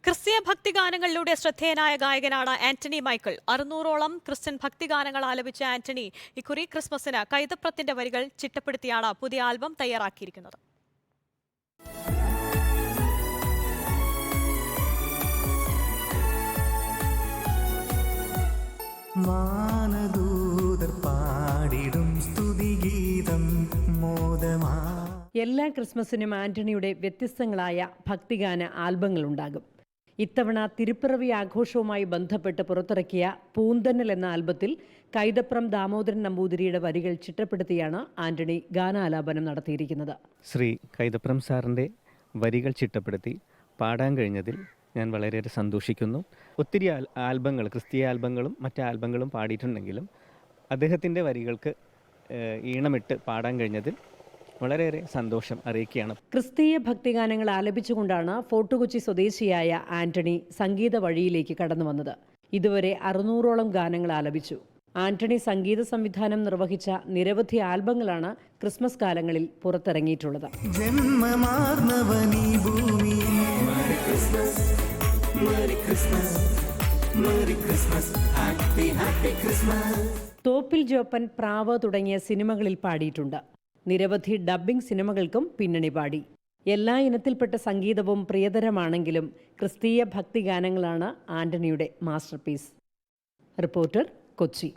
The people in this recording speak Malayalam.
ക്രിസ്തീയ ഭക്തിഗാനങ്ങളിലൂടെ ശ്രദ്ധേയനായ ഗായകനാണ് ആന്റണി മൈക്കിൾ. 600ഓളം ക്രിസ്ത്യൻ ഭക്തിഗാനങ്ങൾ ആലപിച്ച ആന്റണി ഇക്കുറി ക്രിസ്മസിന് കൈതപ്രത്തിന്റെ വരികൾ ചിട്ടപ്പെടുത്തിയാണ് പുതിയ ആൽബം തയ്യാറാക്കിയിരിക്കുന്നത്. എല്ലാ ക്രിസ്മസിനും ആന്റണിയുടെ വ്യത്യസ്തങ്ങളായ ഭക്തിഗാന ആൽബങ്ങളുണ്ടാകും. ഇത്തവണ തിരുപ്പിറവി ആഘോഷവുമായി ബന്ധപ്പെട്ട് പുറത്തിറക്കിയ പൂന്തന്നൽ എന്ന ആൽബത്തിൽ കൈതപ്രം ദാമോദരൻ നമ്പൂതിരിയുടെ വരികൾ ചിട്ടപ്പെടുത്തിയാണ് ആന്റണി ഗാനാലാപനം നടത്തിയിരിക്കുന്നത്. ശ്രീ കൈതപ്രം സാറിൻ്റെ വരികൾ ചിട്ടപ്പെടുത്തി പാടാൻ കഴിഞ്ഞതിൽ ഞാൻ വളരെയേറെ സന്തോഷിക്കുന്നു. ഒത്തിരി ആൽബങ്ങൾ, ക്രിസ്തീയ ആൽബങ്ങളും മറ്റ് ആൽബങ്ങളും പാടിയിട്ടുണ്ടെങ്കിലും അദ്ദേഹത്തിൻ്റെ വരികൾക്ക് ഈണമിട്ട് പാടാൻ കഴിഞ്ഞതിൽ വളരെയേറെ സന്തോഷം അറിയിക്കുകയാണ്. ക്രിസ്തീയ ഭക്തിഗാനങ്ങൾ ആലപിച്ചുകൊണ്ടാണ് ഫോർട്ട് കൊച്ചി സ്വദേശിയായ ആന്റണി സംഗീത വഴിയിലേക്ക് കടന്നു വന്നത്. ഇതുവരെ 600ഓളം ഗാനങ്ങൾ ആലപിച്ചു. ആന്റണി സംഗീത സംവിധാനം നിർവഹിച്ച നിരവധി ആൽബങ്ങളാണ് ക്രിസ്മസ് കാലങ്ങളിൽ പുറത്തിറങ്ങിയിട്ടുള്ളത്. തോപ്പിൽ ജോപ്പൻ, പ്രാവ് തുടങ്ങിയ സിനിമകളിൽ പാടിയിട്ടുണ്ട്. നിരവധി ഡബ്ബിംഗ് സിനിമകൾക്കും പിന്നണി പാടി. എല്ലാ ഇനത്തിൽപ്പെട്ട സംഗീതവും പ്രിയതരമാണെങ്കിലും ക്രിസ്തീയ ഭക്തിഗാനങ്ങളാണ് ആന്റണിയുടെ മാസ്റ്റർപീസ്. റിപ്പോർട്ടർ, കൊച്ചി.